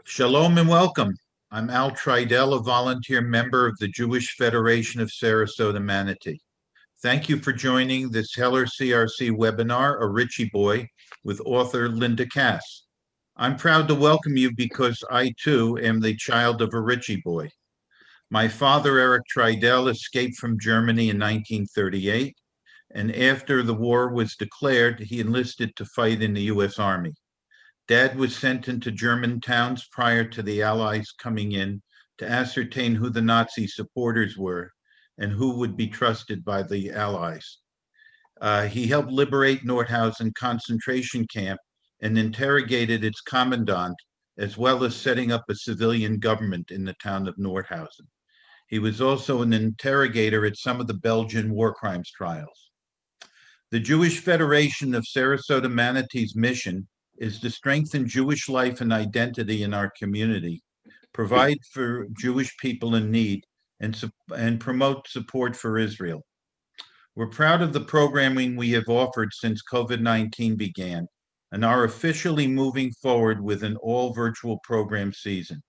Shalom and welcome. I'm Al Tridell, a volunteer member of the Jewish Federation of Sarasota-Manatee. Thank you for joining this Heller CRC webinar, A Ritchie Boy, with author Linda Kass. I'm proud to welcome you because I too am the child of a Ritchie boy. My father, Eric Tridell, escaped from Germany in 1938, and after the war was declared, he enlisted to fight in the U.S. Army. Dad was sent into German towns prior to the Allies coming in to ascertain who the Nazi supporters were and who would be trusted by the Allies. He helped liberate Nordhausen concentration camp and interrogated its commandant, as well as setting up a civilian government in the town of Nordhausen. He was also an interrogator at some of the Belgian war crimes trials. The Jewish Federation of Sarasota-Manatee's mission is to strengthen Jewish life and identity in our community, provide for Jewish people in need, and promote support for Israel. We're proud of the programming we have offered since COVID-19 began and are officially moving forward with an all-virtual program season.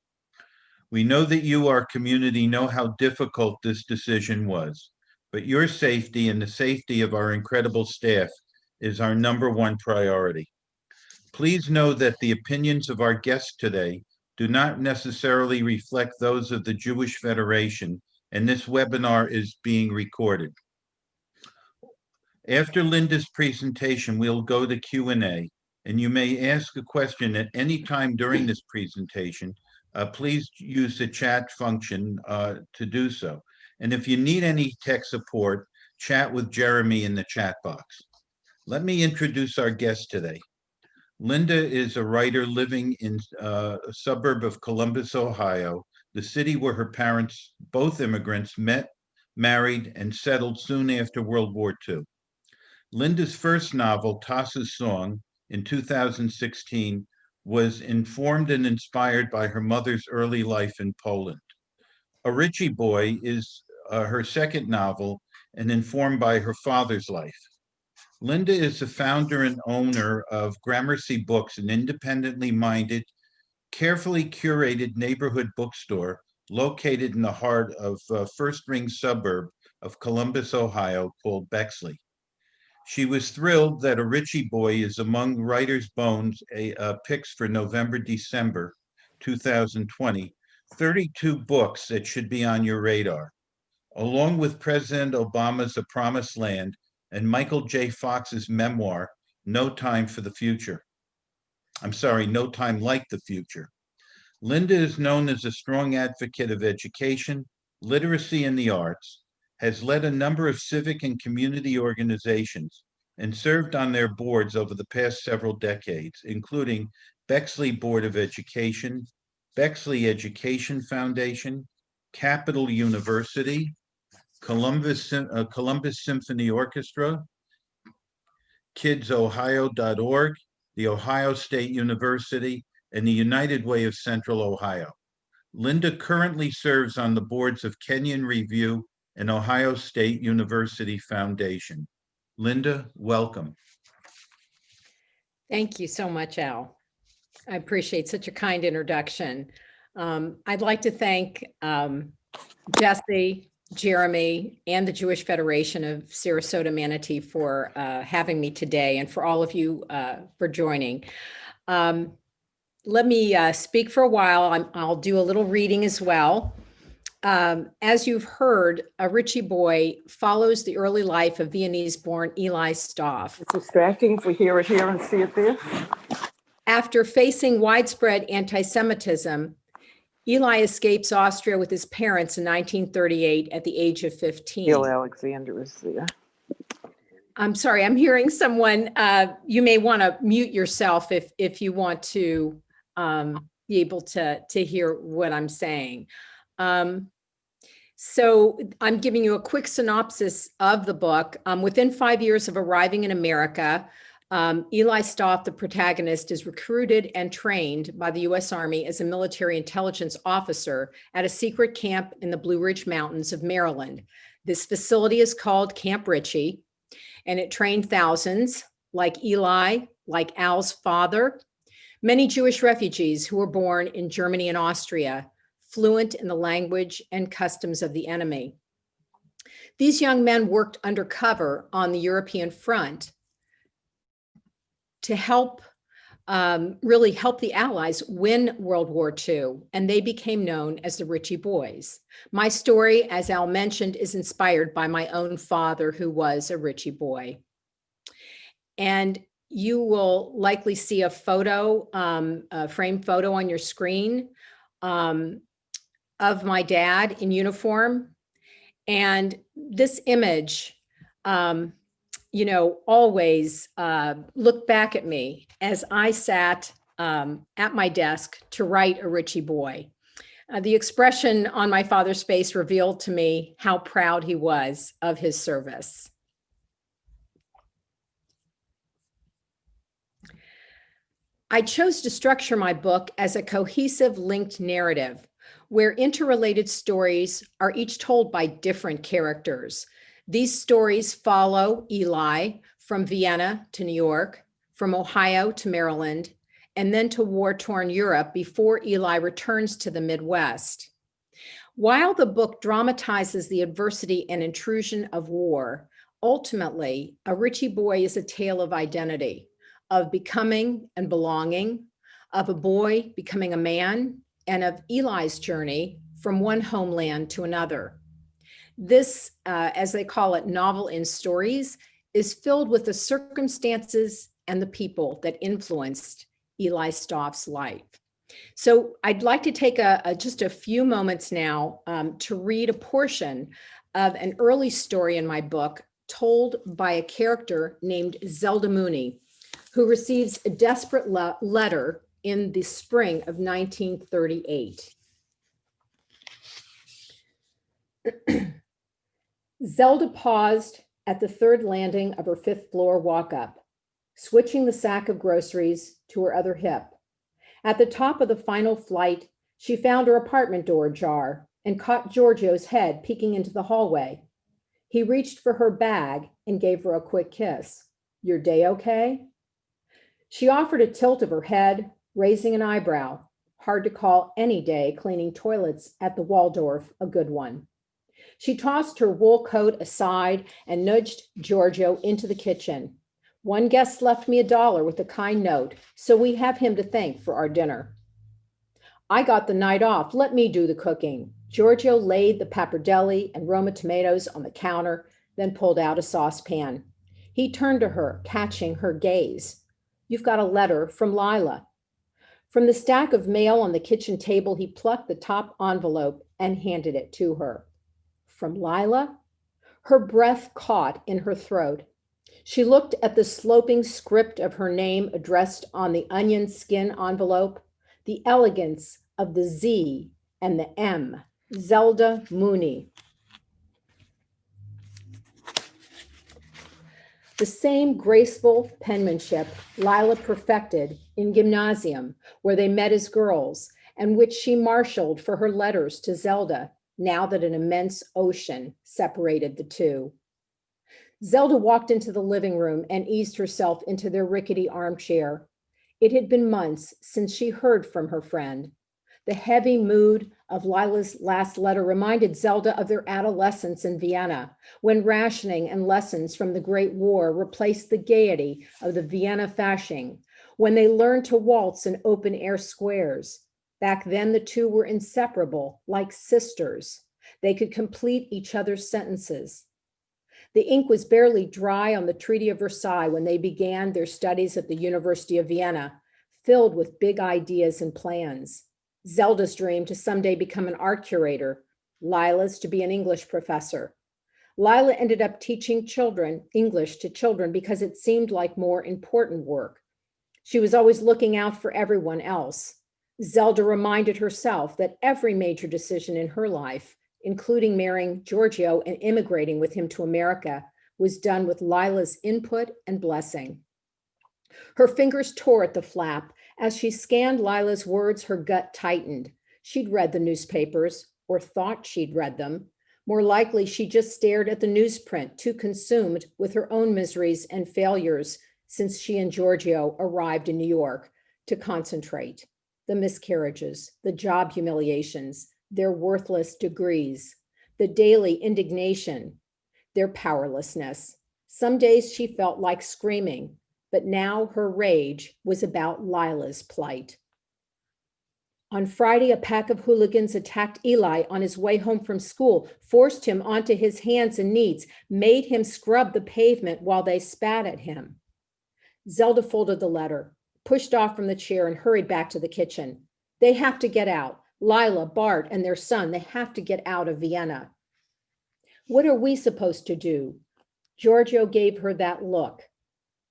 We know that you, our community, know how difficult this decision was, but your safety and the safety of our incredible staff is our #1 priority. Please know that the opinions of our guests today do not necessarily reflect those of the Jewish Federation, and this webinar is being recorded. After Linda's presentation, we'll go to Q&A, and you may ask a question at any time during this presentation. Please use the chat function to do so. And if you need any tech support, chat with Jeremy in the chat box. Let me introduce our guest today. Linda is a writer living in a suburb of Columbus, Ohio, the city where her parents, both immigrants, met, married, and settled soon after World War II. Linda's first novel, Tassa's Song, in 2016, was informed and inspired by her mother's early life in Poland. A Ritchie Boy is her second novel and informed by her father's life. Linda is the founder and owner of Gramercy Books, an independently minded, carefully curated neighborhood bookstore located in the heart of a first-ring suburb of Columbus, Ohio, called Bexley. She was thrilled that A Ritchie Boy is among Writer's Bones picks for November-December 2020, 32 books that should be on your radar. Along with President Obama's A Promised Land and Michael J. Fox's memoir, No Time for the Future. No Time Like the Future. Linda is known as a strong advocate of education, literacy, and the arts, has led a number of civic and community organizations, and served on their boards over the past several decades, including Bexley Board of Education, Bexley Education Foundation, Capital University, Columbus Symphony Orchestra, kidsohio.org, the Ohio State University, and the United Way of Central Ohio. Linda currently serves on the boards of Kenyon Review and Ohio State University Foundation. Linda, welcome. Thank you so much, Al. I appreciate such a kind introduction. I'd like to thank Jesse, Jeremy, and the Jewish Federation of Sarasota-Manatee for having me today, and for all of you for joining. Let me speak for a while. I'll do a little reading as well. As you've heard, A Ritchie Boy follows the early life of Viennese-born Eli Stoff. It's distracting if we hear it here and see it there. After facing widespread anti-Semitism, Eli escapes Austria with his parents in 1938 at the age of 15. Gil Alexander is there. I'm sorry, I'm hearing someone. You may want to mute yourself if you want to be able to hear what I'm saying. So I'm giving you a quick synopsis of the book. Within 5 years of arriving in America, Eli Stoff, the protagonist, is recruited and trained by the U.S. Army as a military intelligence officer at a secret camp in the Blue Ridge Mountains of Maryland. This facility is called Camp Ritchie, and it trained thousands like Eli, like Al's father, Many Jewish refugees who were born in Germany and Austria, fluent in the language and customs of the enemy. These young men worked undercover on the European front to help really help the Allies win World War II, and they became known as the Ritchie Boys. My story, as Al mentioned, is inspired by my own father, who was a Ritchie boy. And you will likely see a photo, a framed photo on your screen of my dad in uniform. And this image, always looked back at me as I sat at my desk to write a Ritchie boy. The expression on my father's face revealed to me how proud he was of his service. I chose to structure my book as a cohesive, linked narrative where interrelated stories are each told by different characters. These stories follow Eli from Vienna to New York, from Ohio to Maryland, and then to war-torn Europe before Eli returns to the Midwest. While the book dramatizes the adversity and intrusion of war, ultimately, A Ritchie Boy is a tale of identity, of becoming and belonging, of a boy becoming a man, and of Eli's journey from one homeland to another. This, as they call it, novel in stories, is filled with the circumstances and the people that influenced Eli Stoff's life. So I'd like to take just a few moments now to read a portion of an early story in my book told by a character named Zelda Mooney, who receives a desperate letter in the spring of 1938. Zelda paused at the third landing of her fifth floor walk-up, switching the sack of groceries to her other hip. At the top of the final flight, she found her apartment door ajar and caught Giorgio's head peeking into the hallway. He reached for her bag and gave her a quick kiss. "Your day okay?" She offered a tilt of her head, raising an eyebrow. Hard to call any day cleaning toilets at the Waldorf a good one. She tossed her wool coat aside and nudged Giorgio into the kitchen. "One guest left me $1 with a kind note, so we have him to thank for our dinner." "I got the night off. Let me do the cooking." Giorgio laid the pappardelle and Roma tomatoes on the counter, then pulled out a saucepan. He turned to her, catching her gaze. "You've got a letter from Lila." From the stack of mail on the kitchen table, he plucked the top envelope and handed it to her. From Lila? Her breath caught in her throat. She looked at the sloping script of her name addressed on the onion skin envelope, the elegance of the Z and the M, Zelda Mooney. The same graceful penmanship Lila perfected in gymnasium, where they met as girls, and which she marshaled for her letters to Zelda, now that an immense ocean separated the two. Zelda walked into the living room and eased herself into their rickety armchair. It had been months since she heard from her friend. The heavy mood of Lila's last letter reminded Zelda of their adolescence in Vienna, when rationing and lessons from the Great War replaced the gaiety of the Vienna Fasching, when they learned to waltz in open-air squares. Back then, the two were inseparable, like sisters. They could complete each other's sentences. The ink was barely dry on the Treaty of Versailles when they began their studies at the University of Vienna, filled with big ideas and plans. Zelda's dream to someday become an art curator, Lila's to be an English professor. Lila ended up teaching English to children because it seemed like more important work. She was always looking out for everyone else. Zelda reminded herself that every major decision in her life, including marrying Giorgio and immigrating with him to America, was done with Lila's input and blessing. Her fingers tore at the flap. As she scanned Lila's words, her gut tightened. She'd read the newspapers, or thought she'd read them. More likely, she just stared at the newsprint, too consumed with her own miseries and failures since she and Giorgio arrived in New York, to concentrate. The miscarriages, the job humiliations, their worthless degrees, the daily indignation, their powerlessness. Some days she felt like screaming, but now her rage was about Lila's plight. On Friday, a pack of hooligans attacked Eli on his way home from school, forced him onto his hands and knees, made him scrub the pavement while they spat at him. Zelda folded the letter, pushed off from the chair, and hurried back to the kitchen. They have to get out. Lila, Bart, and their son, they have to get out of Vienna. What are we supposed to do? Giorgio gave her that look.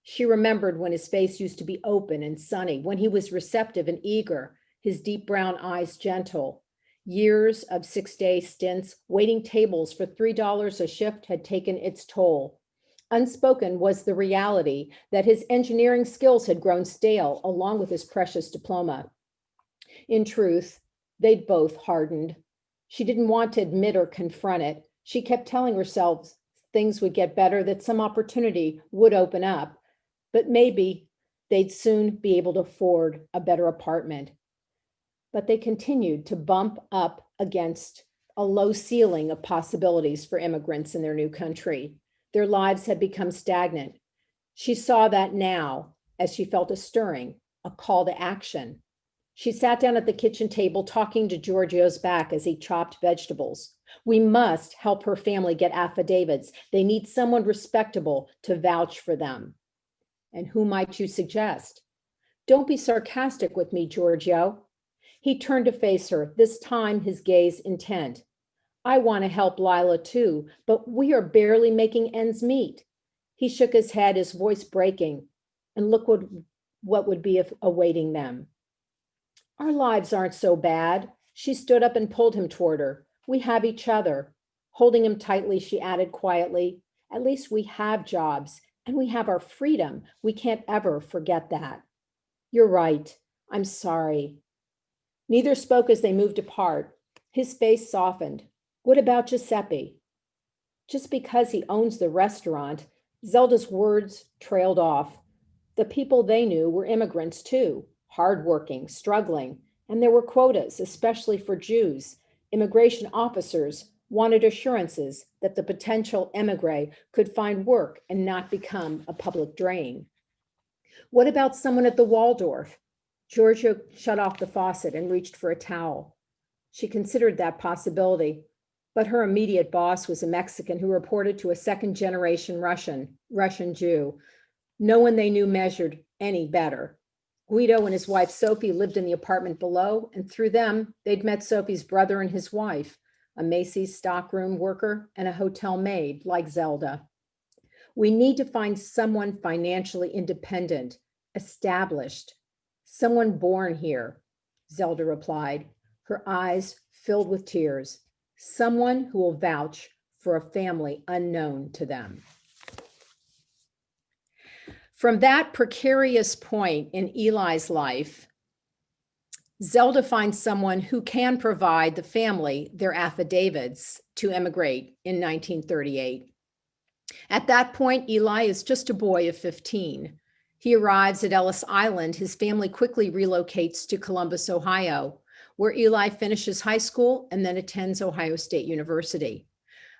She remembered when his face used to be open and sunny, when he was receptive and eager, his deep brown eyes gentle. Years of 6-day stints, waiting tables for $3 a shift had taken its toll. Unspoken was the reality that his engineering skills had grown stale along with his precious diploma. In truth, they'd both hardened. She didn't want to admit or confront it. She kept telling herself things would get better, that some opportunity would open up, but maybe they'd soon be able to afford a better apartment. But they continued to bump up against a low ceiling of possibilities for immigrants in their new country. Their lives had become stagnant. She saw that now as she felt a stirring, a call to action. She sat down at the kitchen table talking to Giorgio's back as he chopped vegetables. We must help her family get affidavits. They need someone respectable to vouch for them. And who might you suggest? Don't be sarcastic with me, Giorgio. He turned to face her, this time his gaze intent. I want to help Lila too, but we are barely making ends meet. He shook his head, his voice breaking, and look what would be awaiting them. Our lives aren't so bad. She stood up and pulled him toward her. We have each other. Holding him tightly, she added quietly, at least we have jobs and we have our freedom. We can't ever forget that. You're right. I'm sorry. Neither spoke as they moved apart. His face softened. What about Giuseppe? Just because he owns the restaurant, Zelda's words trailed off. The people they knew were immigrants too, hardworking, struggling, and there were quotas, especially for Jews. Immigration officers wanted assurances that the potential emigre could find work and not become a public drain. What about someone at the Waldorf? Giorgio shut off the faucet and reached for a towel. She considered that possibility, but her immediate boss was a Mexican who reported to a second-generation Russian Jew. No one they knew measured any better. Guido and his wife Sophie lived in the apartment below, and through them, they'd met Sophie's brother and his wife, a Macy's stockroom worker and a hotel maid like Zelda. We need to find someone financially independent, established, someone born here, Zelda replied, her eyes filled with tears. Someone who will vouch for a family unknown to them. From that precarious point in Eli's life, Zelda finds someone who can provide the family their affidavits to emigrate in 1938. At that point, Eli is just a boy of 15. He arrives at Ellis Island. His family quickly relocates to Columbus, Ohio, where Eli finishes high school and then attends Ohio State University.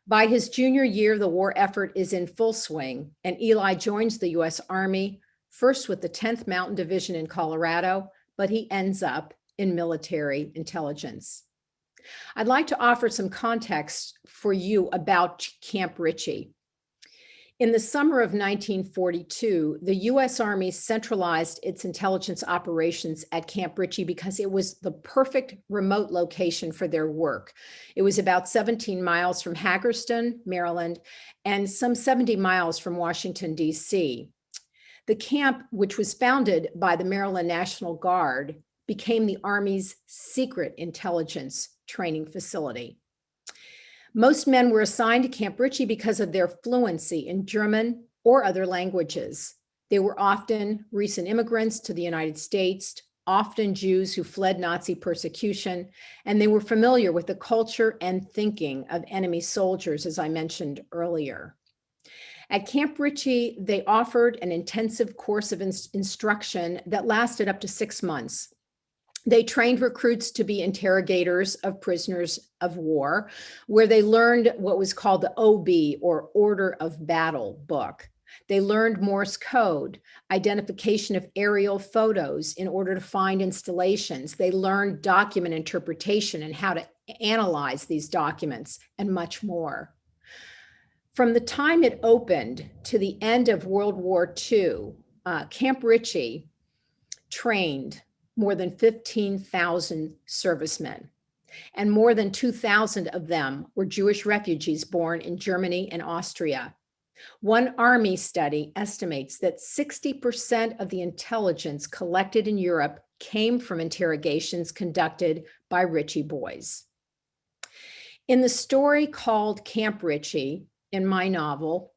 By his junior year, the war effort is in full swing, and Eli joins the U.S. Army, first with the 10th Mountain Division in Colorado, but he ends up in military intelligence. I'd like to offer some context for you about Camp Ritchie. In the summer of 1942, the U.S. Army centralized its intelligence operations at Camp Ritchie because it was the perfect remote location for their work. It was about 17 miles from Hagerstown, Maryland, and some 70 miles from Washington, D.C. The camp, which was founded by the Maryland National Guard, became the Army's secret intelligence training facility. Most men were assigned to Camp Ritchie because of their fluency in German or other languages. They were often recent immigrants to the United States, often Jews who fled Nazi persecution, and they were familiar with the culture and thinking of enemy soldiers, as I mentioned earlier. At Camp Ritchie, they offered an intensive course of instruction that lasted up to 6 months. They trained recruits to be interrogators of prisoners of war, where they learned what was called the OB, or Order of Battle book. They learned Morse code, identification of aerial photos in order to find installations. They learned document interpretation and how to analyze these documents, and much more. From the time it opened to the end of World War II, Camp Ritchie trained more than 15,000 servicemen, and more than 2,000 of them were Jewish refugees born in Germany and Austria. One Army study estimates that 60% of the intelligence collected in Europe came from interrogations conducted by Ritchie boys. In the story called Camp Ritchie, in my novel,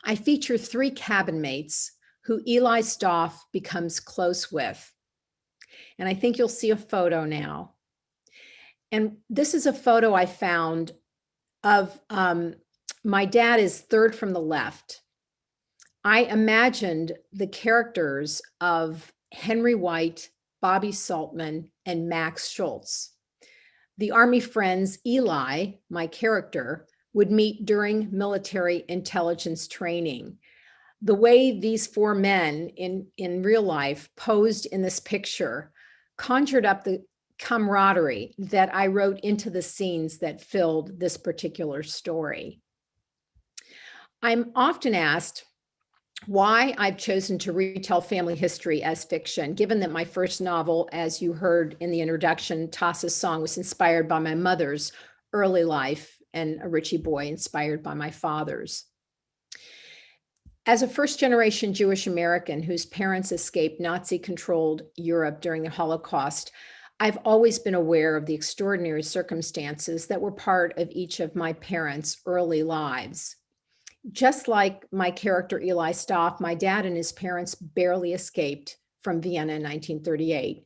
I feature 3 cabin mates who Eli Stoff becomes close with. And I think you'll see a photo now. And this is a photo I found of my dad is third from the left. I imagined the characters of Henry White, Bobby Saltman, and Max Schultz. The Army friends Eli, my character, would meet during military intelligence training. The way these 4 men in real life posed in this picture conjured up the camaraderie that I wrote into the scenes that filled this particular story. I'm often asked why I've chosen to retell family history as fiction, given that my first novel, as you heard in the introduction, Tassa's Song, was inspired by my mother's early life, and a Ritchie boy inspired by my father's. As a first-generation Jewish American whose parents escaped Nazi-controlled Europe during the Holocaust, I've always been aware of the extraordinary circumstances that were part of each of my parents' early lives. Just like my character Eli Stoff, my dad and his parents barely escaped from Vienna in 1938.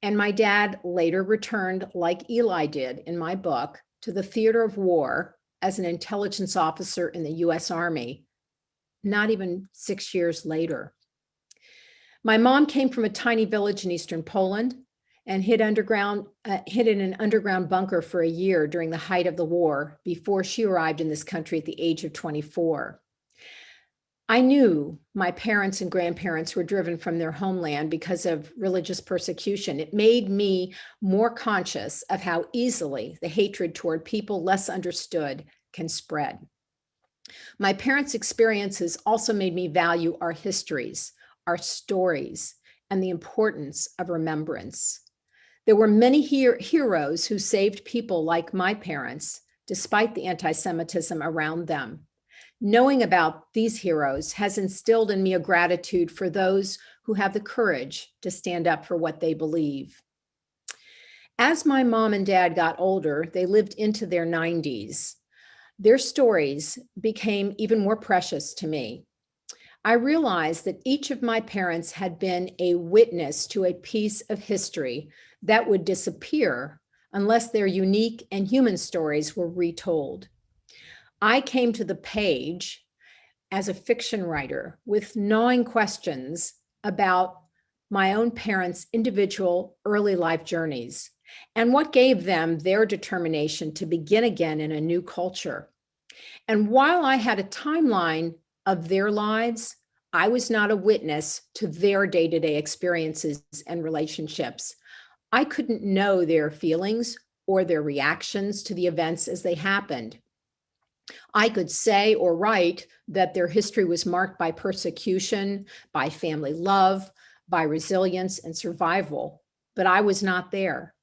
And my dad later returned, like Eli did in my book, to the theater of war as an intelligence officer in the US Army, not even 6 years later. My mom came from a tiny village in eastern Poland and hid in an underground bunker for a year during the height of the war before she arrived in this country at the age of 24. I knew my parents and grandparents were driven from their homeland because of religious persecution. It made me more conscious of how easily the hatred toward people less understood can spread. My parents' experiences also made me value our histories, our stories, and the importance of remembrance. There were many heroes who saved people like my parents, despite the anti-Semitism around them. Knowing about these heroes has instilled in me a gratitude for those who have the courage to stand up for what they believe. As my mom and dad got older, they lived into their 90s. Their stories became even more precious to me. I realized that each of my parents had been a witness to a piece of history that would disappear unless their unique and human stories were retold. I came to the page as a fiction writer with gnawing questions about my own parents' individual early life journeys and what gave them their determination to begin again in a new culture. And while I had a timeline of their lives, I was not a witness to their day-to-day experiences and relationships. I couldn't know their feelings or their reactions to the events as they happened. I could say or write that their history was marked by persecution, by family love, by resilience and survival, but I was not there.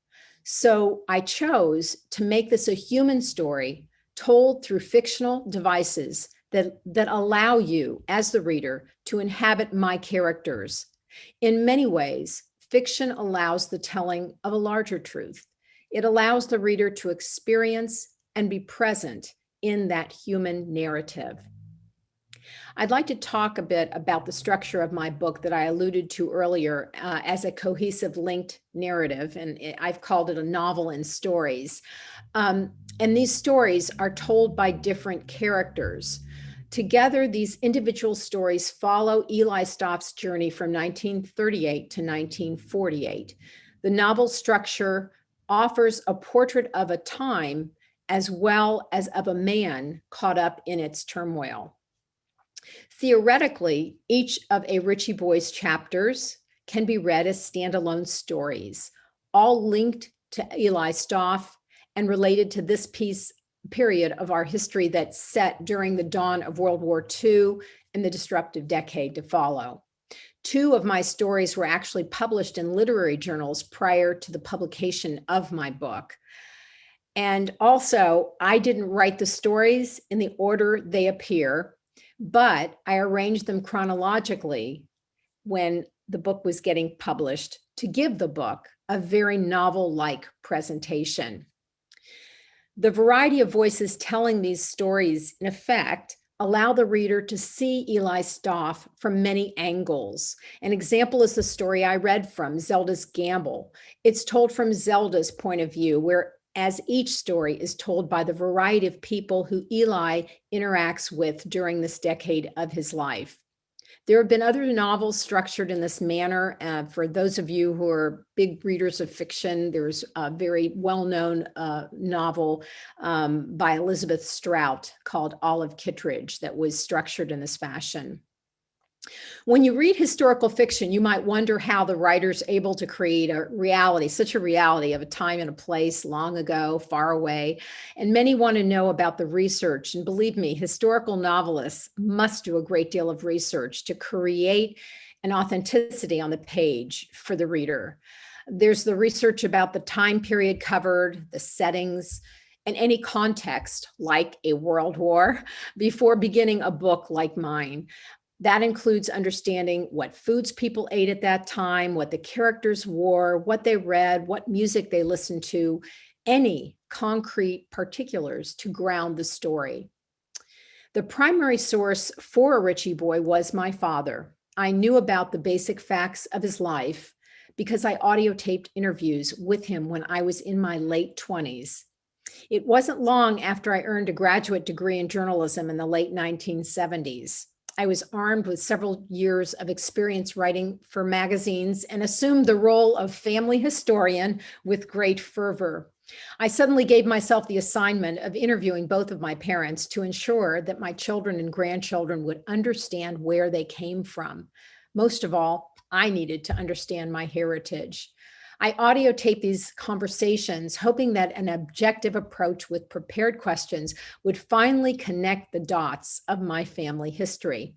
So I chose to make this a human story told through fictional devices that allow you, as the reader, to inhabit my characters. In many ways, fiction allows the telling of a larger truth. It allows the reader to experience and be present in that human narrative. I'd like to talk a bit about the structure of my book that I alluded to earlier as a cohesive linked narrative, and I've called it a novel in stories. And these stories are told by different characters. Together, these individual stories follow Eli Stoff's journey from 1938 to 1948. The novel structure offers a portrait of a time as well as of a man caught up in its turmoil. Theoretically, each of a Ritchie Boys chapters can be read as standalone stories, all linked to Eli Stoff and related to this period of our history that's set during the dawn of World War II and the disruptive decade to follow. 2 of my stories were actually published in literary journals prior to the publication of my book. And also, I didn't write the stories in the order they appear, but I arranged them chronologically when the book was getting published to give the book a very novel-like presentation. The variety of voices telling these stories, in effect, allow the reader to see Eli Stoff from many angles. An example is the story I read from, Zelda's Gamble. It's told from Zelda's point of view, whereas each story is told by the variety of people who Eli interacts with during this decade of his life. There have been other novels structured in this manner. For those of you who are big readers of fiction, there's a very well-known novel by Elizabeth Strout called Olive Kittredge that was structured in this fashion. When you read historical fiction, you might wonder how the writer's able to create a reality, such a reality of a time and a place long ago, far away. And many want to know about the research. And believe me, historical novelists must do a great deal of research to create an authenticity on the page for the reader. There's the research about the time period covered, the settings, and any context, like a world war, before beginning a book like mine. That includes understanding what foods people ate at that time, what the characters wore, what they read, what music they listened to, any concrete particulars to ground the story. The primary source for a Ritchie boy was my father. I knew about the basic facts of his life because I audio taped interviews with him when I was in my late 20s. It wasn't long after I earned a graduate degree in journalism in the late 1970s. I was armed with several years of experience writing for magazines and assumed the role of family historian with great fervor. I suddenly gave myself the assignment of interviewing both of my parents to ensure that my children and grandchildren would understand where they came from. Most of all, I needed to understand my heritage. I audio taped these conversations, hoping that an objective approach with prepared questions would finally connect the dots of my family history.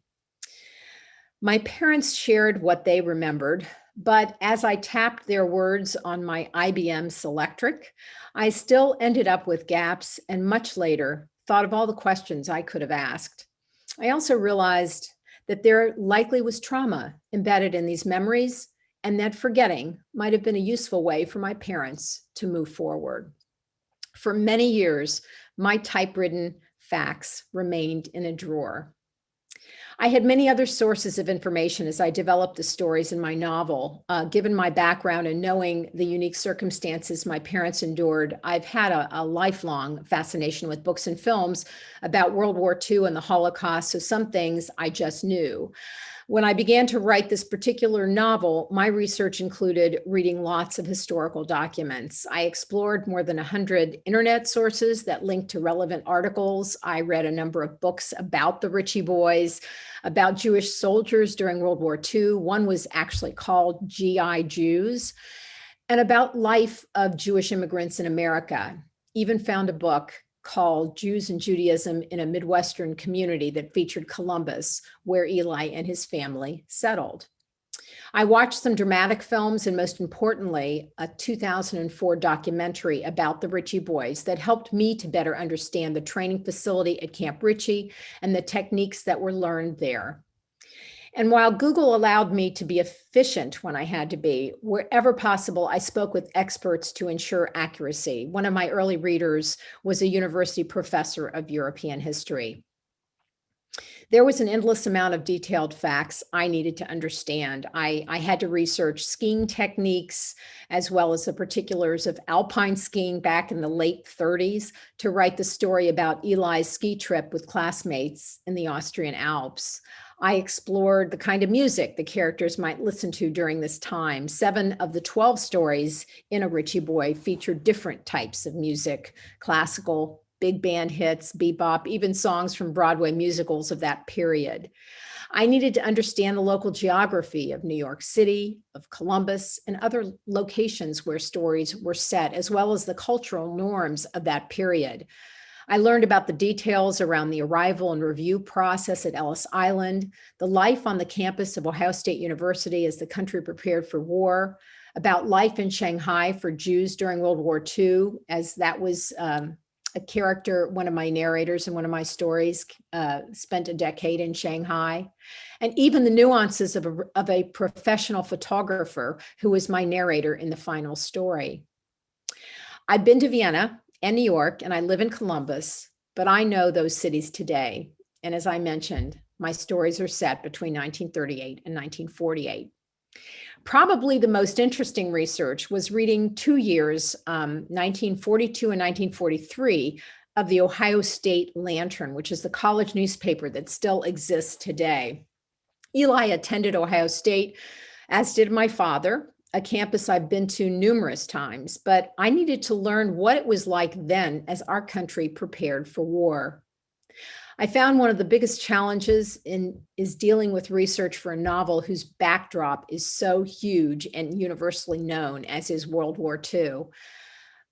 My parents shared what they remembered, but as I tapped their words on my IBM Selectric, I still ended up with gaps and much later thought of all the questions I could have asked. I also realized that there likely was trauma embedded in these memories, and that forgetting might have been a useful way for my parents to move forward. For many years, my typewritten facts remained in a drawer. I had many other sources of information as I developed the stories in my novel. Given my background and knowing the unique circumstances my parents endured, I've had a lifelong fascination with books and films about World War II and the Holocaust, so some things I just knew. When I began to write this particular novel, my research included reading lots of historical documents. I explored more than 100 internet sources that linked to relevant articles. I read a number of books about the Ritchie boys, about Jewish soldiers during World War II. One was actually called GI Jews, and about life of Jewish immigrants in America. Even found a book called Jews and Judaism in a Midwestern Community that featured Columbus, where Eli and his family settled. I watched some dramatic films and, most importantly, a 2004 documentary about the Ritchie boys that helped me to better understand the training facility at Camp Ritchie and the techniques that were learned there. And while Google allowed me to be efficient when I had to be, wherever possible, I spoke with experts to ensure accuracy. One of my early readers was a university professor of European history. there was an endless amount of detailed facts I needed to understand. I had to research skiing techniques as well as the particulars of alpine skiing back in the late 30s to write the story about Eli's ski trip with classmates in the Austrian Alps. I explored the kind of music the characters might listen to during this time. 7 of the 12 stories in A Ritchie Boy featured different types of music: classical, big band hits, bebop, even songs from Broadway musicals of that period. I needed to understand the local geography of New York City, of Columbus, and other locations where stories were set, as well as the cultural norms of that period. I learned about the details around the arrival and review process at Ellis Island, the life on the campus of Ohio State University as the country prepared for war, about life in Shanghai for Jews during World War II, as that was a character, one of my narrators in one of my stories, spent a decade in Shanghai, and even the nuances of a professional photographer who was my narrator in the final story. I've been to Vienna and New York, and I live in Columbus, but I know those cities today. And as I mentioned, my stories are set between 1938 and 1948. Probably the most interesting research was reading 2 years, 1942 and 1943, of the Ohio State Lantern, which is the college newspaper that still exists today. Eli attended Ohio State, as did my father, a campus I've been to numerous times, but I needed to learn what it was like then as our country prepared for war. I found one of the biggest challenges is dealing with research for a novel whose backdrop is so huge and universally known, as is World War II.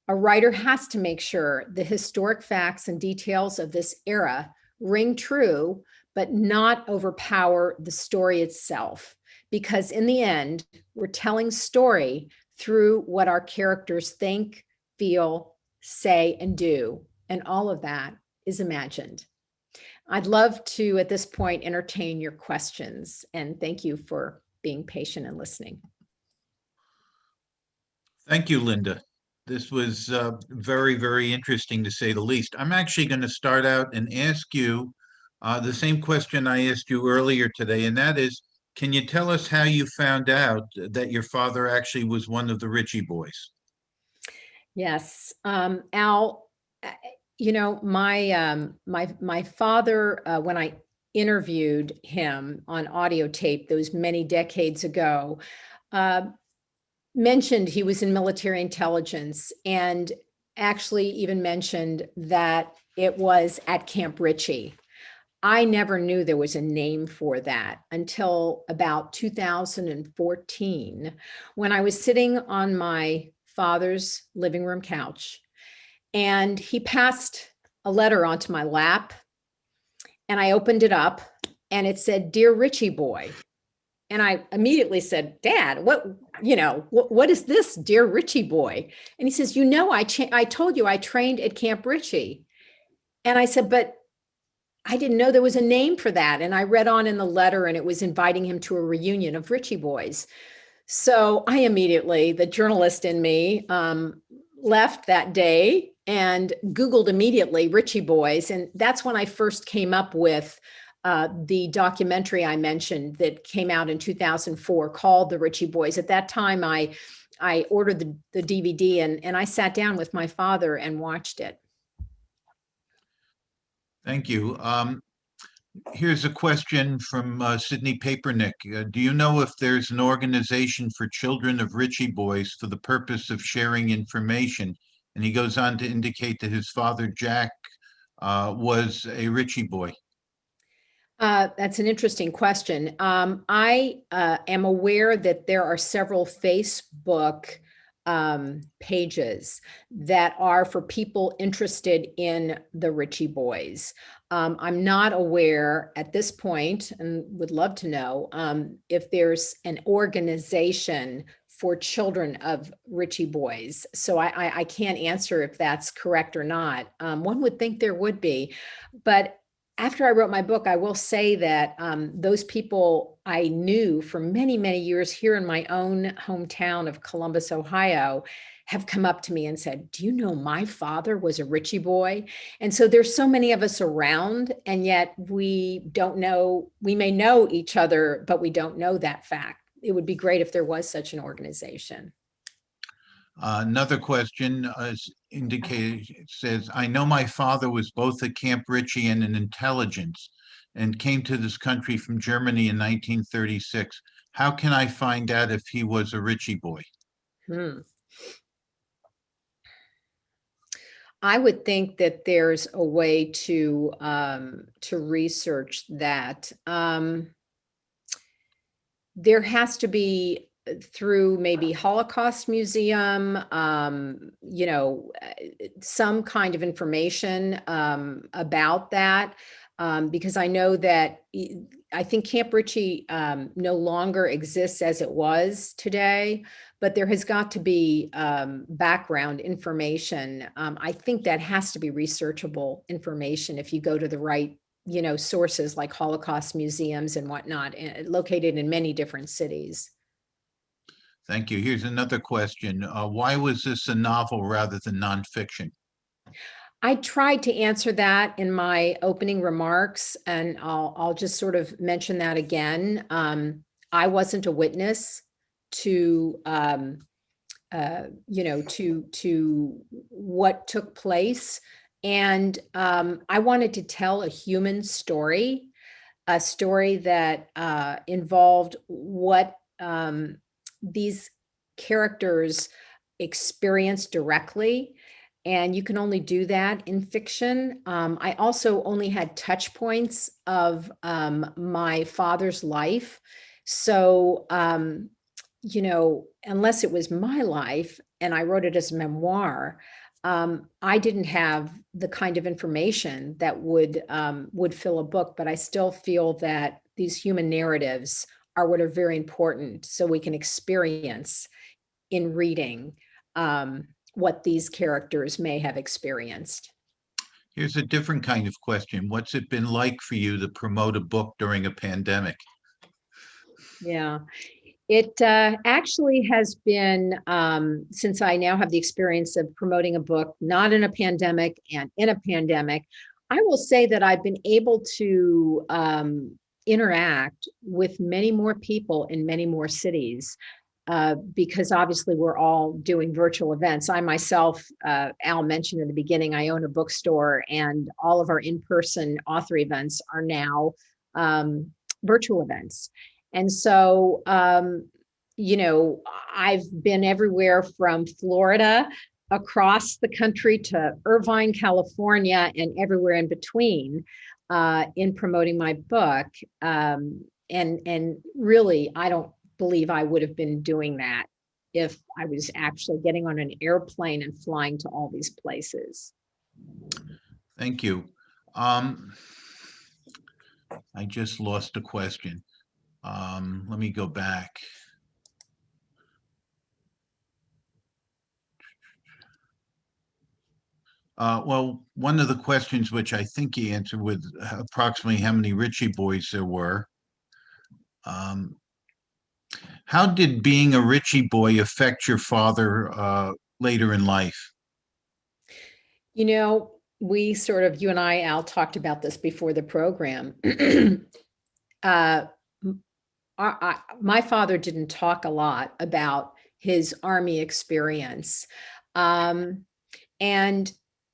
A writer has to make sure the historic facts and details of this era ring true, but not overpower the story itself. Because in the end, we're telling story through what our characters think, feel, say, and do. And all of that is imagined. I'd love to, at this point, entertain your questions, and thank you for being patient and listening. Thank you, Linda. This was very, very interesting to say the least. I'm actually going to start out and ask you the same question I asked you earlier today, and that is, can you tell us how you found out that your father actually was one of the Ritchie boys? Yes, Al, you know, my father, when I interviewed him on audio tape those many decades ago, mentioned he was in military intelligence, and actually even mentioned that it was at Camp Ritchie. I never knew there was a name for that until about 2014, when I was sitting on my father's living room couch, and he passed a letter onto my lap, and I opened it up, and it said, "Dear Ritchie Boy." And I immediately said, "Dad, what is this, Dear Ritchie Boy?" And he says, I told you I trained at Camp Ritchie." And I said, "But I didn't know there was a name for that." And I read on in the letter, and it was inviting him to a reunion of Ritchie boys. So I immediately, the journalist in me, left that day and Googled immediately Ritchie boys. And that's when I first came up with the documentary I mentioned that came out in 2004 called The Ritchie Boys. At that time, I ordered the DVD, and I sat down with my father and watched it. Thank you. Here's a question from Sydney Papernick. Do you know if there's an organization for children of Ritchie boys for the purpose of sharing information? And he goes on to indicate that his father, Jack, was a Ritchie boy. That's an interesting question. I am aware that there are several Facebook pages that are for people interested in the Ritchie boys. I'm not aware at this point, and would love to know if there's an organization for children of Ritchie boys. So I can't answer if that's correct or not. One would think there would be, but after I wrote my book, I will say that those people I knew for many, many years here in my own hometown of Columbus, Ohio, have come up to me and said, "Do you know my father was a Ritchie boy?" And so there's so many of us around, and yet we don't know, we may know each other, but we don't know that fact. It would be great if there was such an organization. Another question is indicated, it says, I know my father was both at Camp Ritchie and in intelligence and came to this country from Germany in 1936. How can I find out if he was a Ritchie boy? I would think that there's a way to research that. There has to be through maybe Holocaust Museum, some kind of information about that, because I know that I think Camp Ritchie no longer exists as it was today, but there has got to be background information. I think that has to be researchable information if you go to the right sources like Holocaust museums and whatnot, located in many different cities. Thank you. Here's another question. Why was this a novel rather than nonfiction? I tried to answer that in my opening remarks, and I'll just sort of mention that again. I wasn't a witness to to what took place. And I wanted to tell a human story, a story that involved what these characters experienced directly. And you can only do that in fiction. I also only had touch points of my father's life. So, unless it was my life and I wrote it as a memoir, I didn't have the kind of information that would fill a book. But I still feel that these human narratives are what are very important, so we can experience in reading what these characters may have experienced. Here's a different kind of question. What's it been like for you to promote a book during a pandemic? Yeah, it actually has been, since I now have the experience of promoting a book, not in a pandemic and in a pandemic, I will say that I've been able to interact with many more people in many more cities. Because obviously we're all doing virtual events. I myself, Al mentioned in the beginning, I own a bookstore, and all of our in-person author events are now virtual events. And so, I've been everywhere from Florida across the country to Irvine, California, and everywhere in between in promoting my book. And really, I don't believe I would have been doing that if I was actually getting on an airplane and flying to all these places. Thank you. I just lost a question. Let me go back. Well, one of the questions which I think he answered with approximately how many Ritchie boys there were. How did being a Ritchie boy affect your father later in life? We sort of, you and I, Al, talked about this before the program. My father didn't talk a lot about his Army experience. And,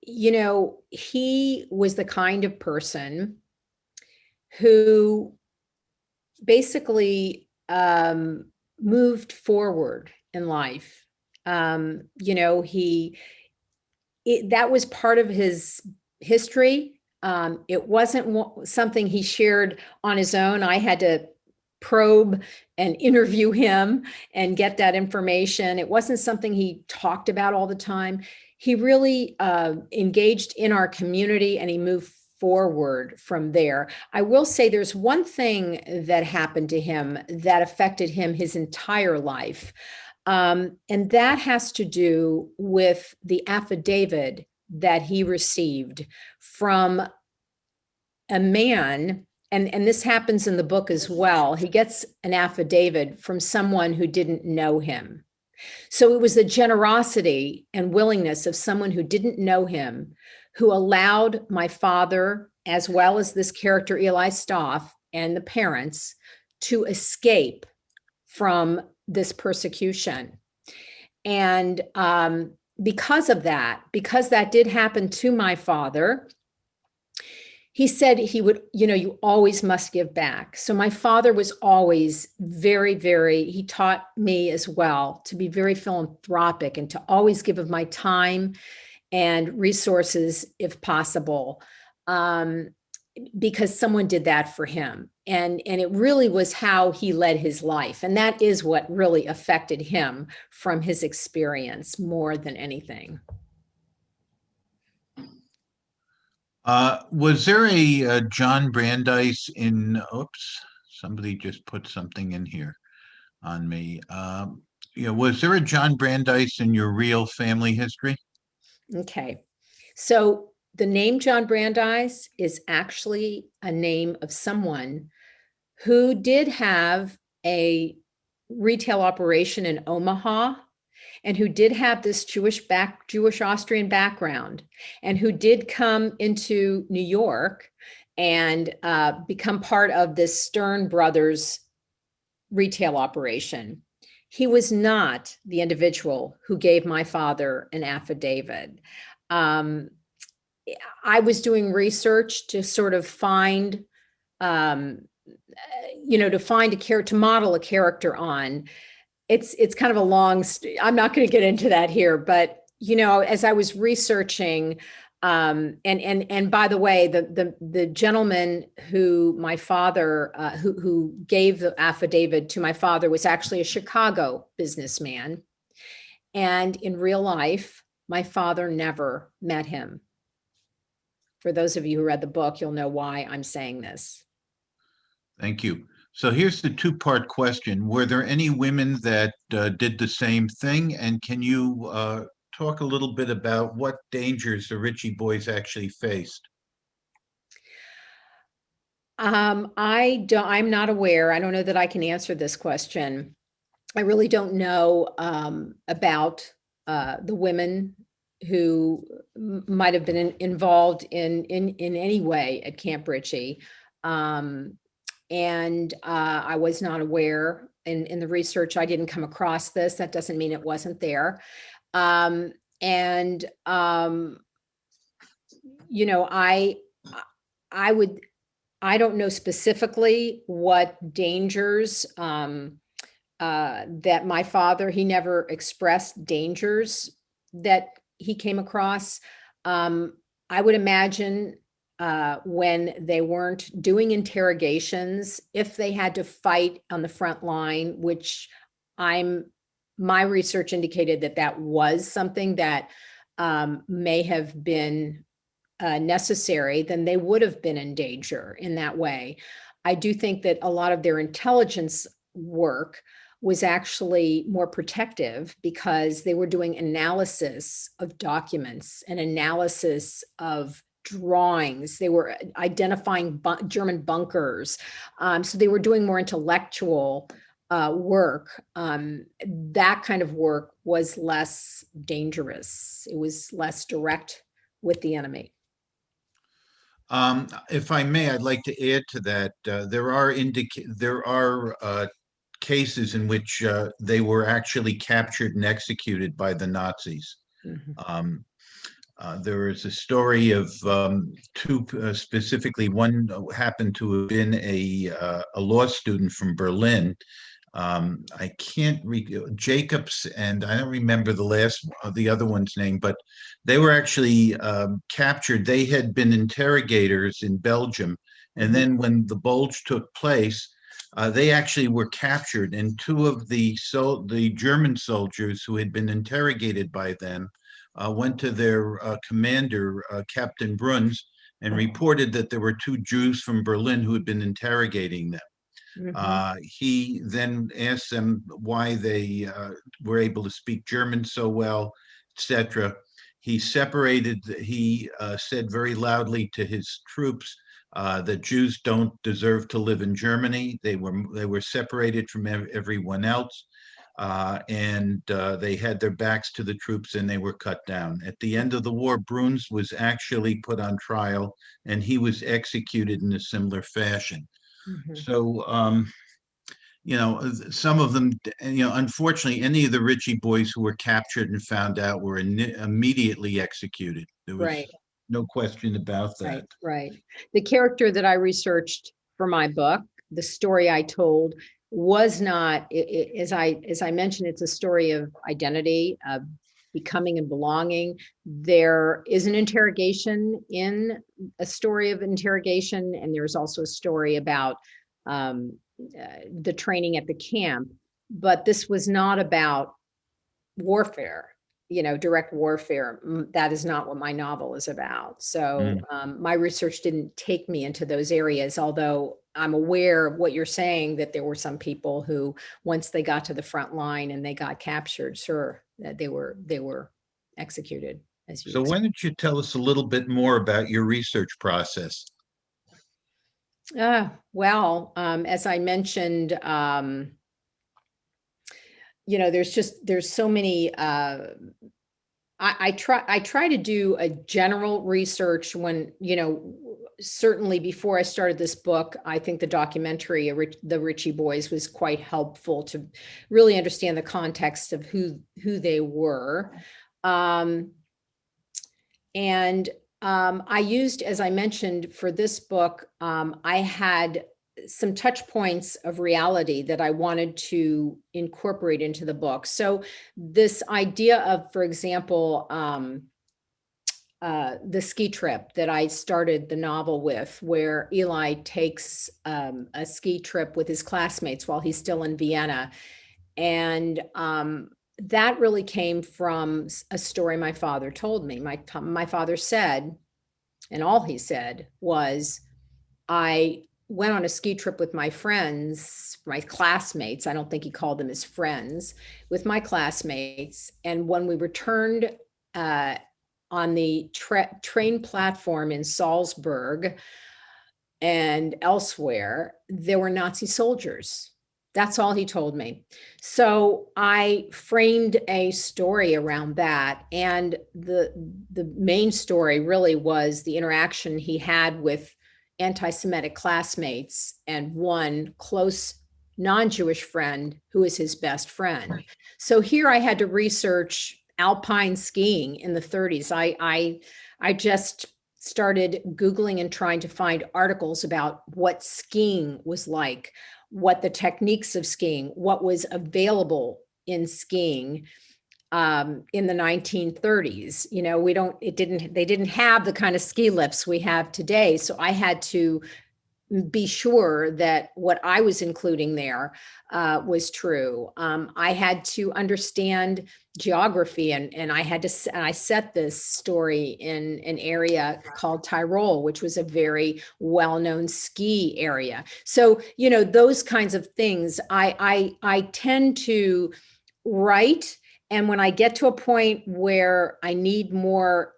he was the kind of person who basically moved forward in life. That was part of his history. It wasn't something he shared on his own. I had to probe and interview him and get that information. It wasn't something he talked about all the time. He really engaged in our community, and he moved forward from there. I will say there's one thing that happened to him that affected him his entire life. And that has to do with the affidavit that he received from a man, and this happens in the book as well, he gets an affidavit from someone who didn't know him. So it was the generosity and willingness of someone who didn't know him who allowed my father, as well as this character Eli Stoff and the parents, to escape from this persecution. And because of that, because that did happen to my father, he said he would, you always must give back. So my father was always he taught me as well to be very philanthropic and to always give of my time and resources if possible, because someone did that for him. And it really was how he led his life. And that is what really affected him from his experience more than anything. Was there a John Brandeis in, oops, somebody just put something in here on me. Was there a John Brandeis in your real family history? Okay. So the name John Brandeis is actually a name of someone who did have a retail operation in Omaha and who did have this Jewish Austrian background, and who did come into New York and become part of this Stern Brothers retail operation. He was not the individual who gave my father an affidavit. I was doing research to sort of find, to model a character on. It's kind of a long, I'm not going to get into that here, but, as I was researching, and by the way, the gentleman who my father, who gave the affidavit to my father was actually a Chicago businessman. And in real life, my father never met him. For those of you who read the book, you'll know why I'm saying this. Thank you. So here's the two-part question. Were there any women that did the same thing? And can you talk a little bit about what dangers the Ritchie boys actually faced? I'm not aware. I don't know that I can answer this question. I really don't know about the women who might have been involved in any way at Camp Ritchie. And I was not aware in the research. I didn't come across this. That doesn't mean it wasn't there. I don't know specifically what dangers that my father, he never expressed dangers that he came across. I would imagine when they weren't doing interrogations, if they had to fight on the front line, which my research indicated that was something that may have been necessary, then they would have been in danger in that way. I do think that a lot of their intelligence work was actually more protective because they were doing analysis of documents and analysis of drawings. They were identifying German bunkers. So they were doing more intellectual work. That kind of work was less dangerous. It was less direct with the enemy. If I may, I'd like to add to that. There are cases in which they were actually captured and executed by the Nazis. Mm-hmm. There is a story of two, specifically one happened to have been a law student from Berlin. I can't read Jacobs, and I don't remember the other one's name, but they were actually captured. They had been interrogators in Belgium, and then when the bulge took place, they actually were captured, and two of the German soldiers who had been interrogated by them went to their commander, Captain Bruns, and reported that there were two Jews from Berlin who had been interrogating them. Mm-hmm. He then asked them why they were able to speak German so well, etc. He said very loudly to his troops that Jews don't deserve to live in Germany. They were separated from everyone else. And they had their backs to the troops and they were cut down. At the end of the war, Bruns was actually put on trial and he was executed in a similar fashion. Mhm. So, some of them, unfortunately, any of the Ritchie boys who were captured and found out were immediately executed. There was Right. no question about that. Right, right. The character that I researched for my book, the story I told, was not, as I mentioned, it's a story of identity, of becoming and belonging. There is an interrogation in a story of interrogation, and there's also a story about the training at the camp. But this was not about warfare, direct warfare. That is not what my novel is about. So my research didn't take me into those areas, although I'm aware of what you're saying, that there were some people who, once they got to the front line and they got captured, sure, that they were executed, as you So why don't you tell us a little bit more about your research process? Well, as I mentioned, there's so many, I try to do a general research when, certainly before I started this book, I think the documentary, The Ritchie Boys, was quite helpful to really understand the context of who they were. I used, as I mentioned, for this book, I had some touch points of reality that I wanted to incorporate into the book. So this idea of, for example, the ski trip that I started the novel with, where Eli takes a ski trip with his classmates while he's still in Vienna. And that really came from a story my father told me. My father said, and all he said was, I went on a ski trip with my friends, my classmates. I don't think he called them his friends, with my classmates. And when we returned on the train platform in Salzburg and elsewhere, there were Nazi soldiers. That's all he told me. So I framed a story around that. And the main story really was the interaction he had with anti-Semitic classmates and one close non-Jewish friend who is his best friend. So here I had to research alpine skiing in the 30s. I just started Googling and trying to find articles about what skiing was like, what the techniques of skiing, what was available in skiing in the 1930s. They didn't have the kind of ski lifts we have today. So I had to be sure that what I was including there was true. I had to understand geography, and I set this story in an area called Tyrol, which was a very well-known ski area. So, those kinds of things I tend to write. And when I get to a point where I need more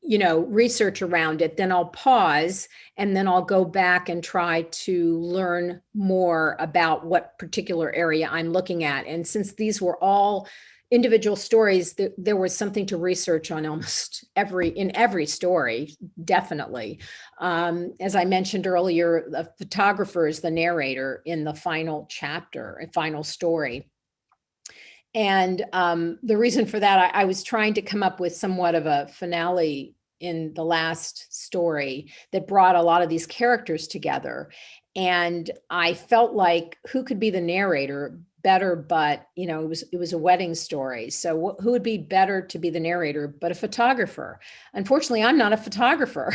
research around it, then I'll pause and then I'll go back and try to learn more about what particular area I'm looking at. And since these were all individual stories, there was something to research on almost in every story, definitely. As I mentioned earlier, the photographer is the narrator in the final chapter, a final story. And the reason for that, I was trying to come up with somewhat of a finale in the last story that brought a lot of these characters together. And I felt like, who could be the narrator better? But, it was a wedding story. So who would be better to be the narrator but a photographer? Unfortunately, I'm not a photographer.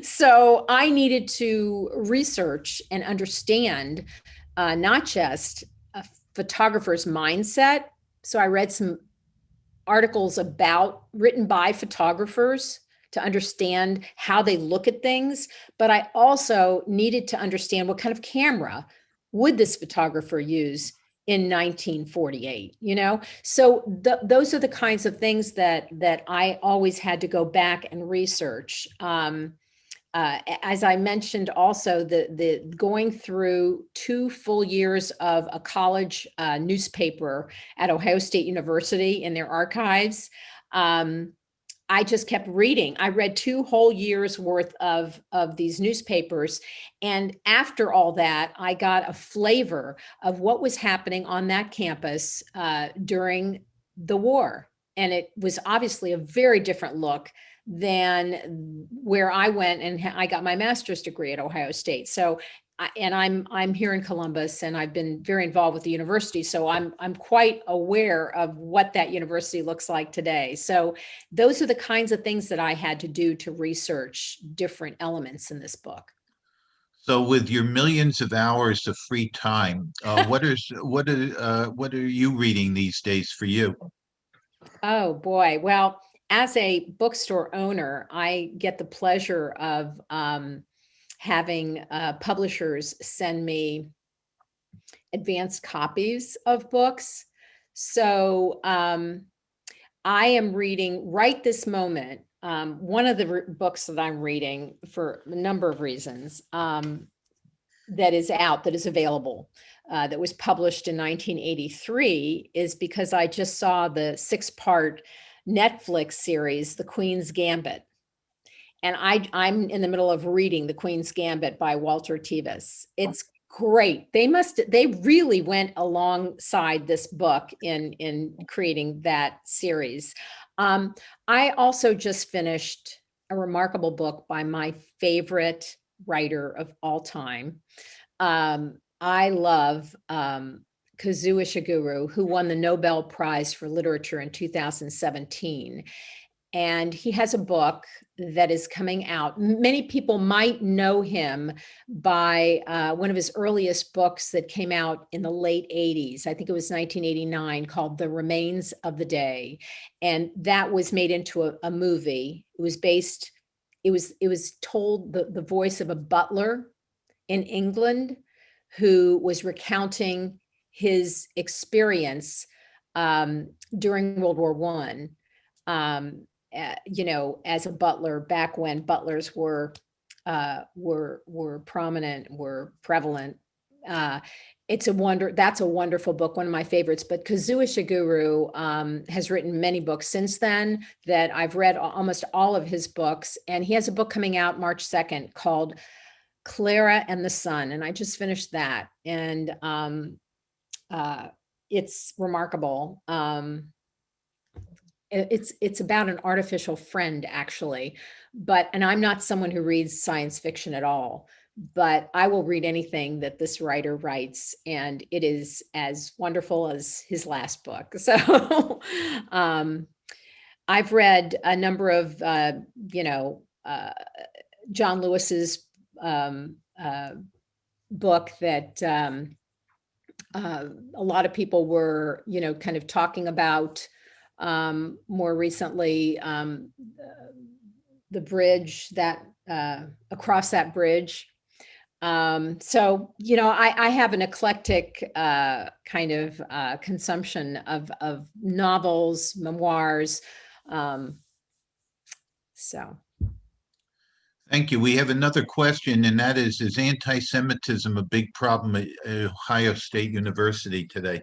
So I needed to research and understand not just a photographer's mindset. So I read some articles written by photographers to understand how they look at things. But I also needed to understand what kind of camera would this photographer use in 1948, So those are the kinds of things that I always had to go back and research. as I mentioned, also the going through 2 full years of a college newspaper at Ohio State University in their archives. I just kept reading. I read 2 whole years worth of these newspapers. And after all that, I got a flavor of what was happening on that campus during the war. And it was obviously a very different look than where I went and I got my master's degree at Ohio State. So and I'm here in Columbus, and I've been very involved with the university, so I'm quite aware of what that university looks like today. So those are the kinds of things that I had to do to research different elements in this book. So with your millions of hours of free time, what are you reading these days for you? Oh boy. Well, as a bookstore owner, I get the pleasure of having publishers send me advanced copies of books. So I am reading right this moment. One of the books that I'm reading for a number of reasons that is out, that is available, that was published in 1983 is because I just saw the 6-part Netflix series, The Queen's Gambit. And I'm in the middle of reading The Queen's Gambit by Walter Tevis. It's great. They really went alongside this book in creating that series. I also just finished a remarkable book by my favorite writer of all time. I love Kazuo Ishiguro, who won the Nobel Prize for Literature in 2017. And he has a book that is coming out. Many people might know him by one of his earliest books that came out in the late 80s. I think it was 1989, called The Remains of the Day. And that was made into a movie. It was told the voice of a butler in England who was recounting his experience during World War I. As a butler back when butlers were prominent, were prevalent. That's a wonderful book, one of my favorites. But Kazuo Ishiguro has written many books since then that I've read almost all of his books. And he has a book coming out March 2nd called Clara and the Sun. And I just finished that. And it's remarkable. It's about an artificial friend, actually, and I'm not someone who reads science fiction at all, but I will read anything that this writer writes, and it is as wonderful as his last book. So I've read a number of, John Lewis's book that a lot of people were, kind of talking about more recently, the bridge that across that bridge. So, I have an eclectic kind of consumption of novels, memoirs. So. Thank you. We have another question, and that is anti-Semitism a big problem at Ohio State University today?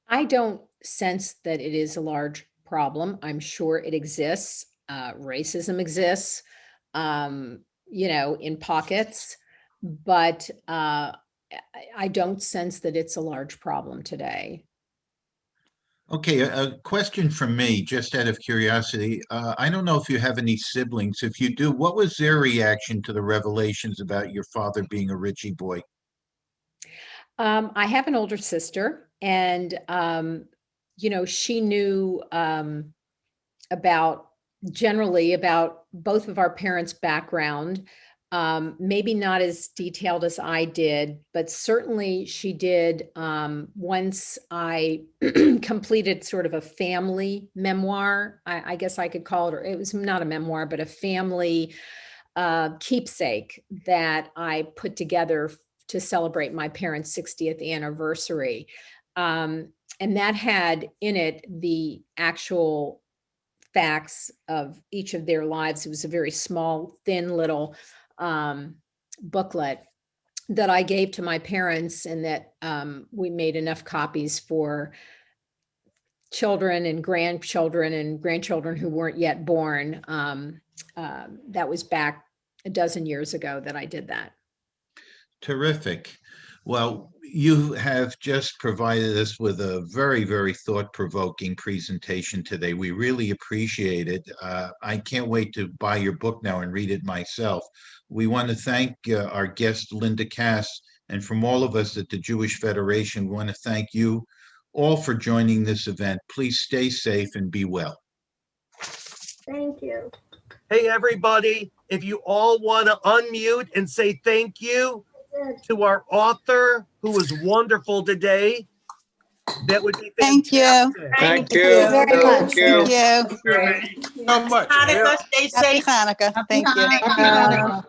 I don't sense that it is a large problem. I'm sure it exists. Racism exists, in pockets, but I don't sense that it's a large problem today. Okay, a question from me, just out of curiosity. I don't know if you have any siblings. If you do, what was their reaction to the revelations about your father being a Ritchie boy? I have an older sister, and she knew generally about both of our parents' background. Maybe not as detailed as I did, but certainly she did once I completed sort of a family memoir. I guess I could call it, or it was not a memoir, but a family keepsake that I put together to celebrate my parents' 60th anniversary. And that had in it the actual facts of each of their lives. It was a very small, thin little booklet that I gave to my parents, and that we made enough copies for children and grandchildren who weren't yet born. That was back a dozen years ago that I did that. Terrific. Well, you have just provided us with a very, very thought-provoking presentation today. We really appreciate it. I can't wait to buy your book now and read it myself. We want to thank our guest, Linda Kass, and from all of us at the Jewish Federation, we want to thank you all for joining this event. Please stay safe and be well. Thank you. Hey, everybody, if you all want to unmute and say thank you to our author, who was wonderful today, that would be Thank you. fantastic. Thank you very much. Thank you. Thank you. So much. Hanukkah, stay Happy safe. Hanukkah. Thank you. Happy Hanukkah.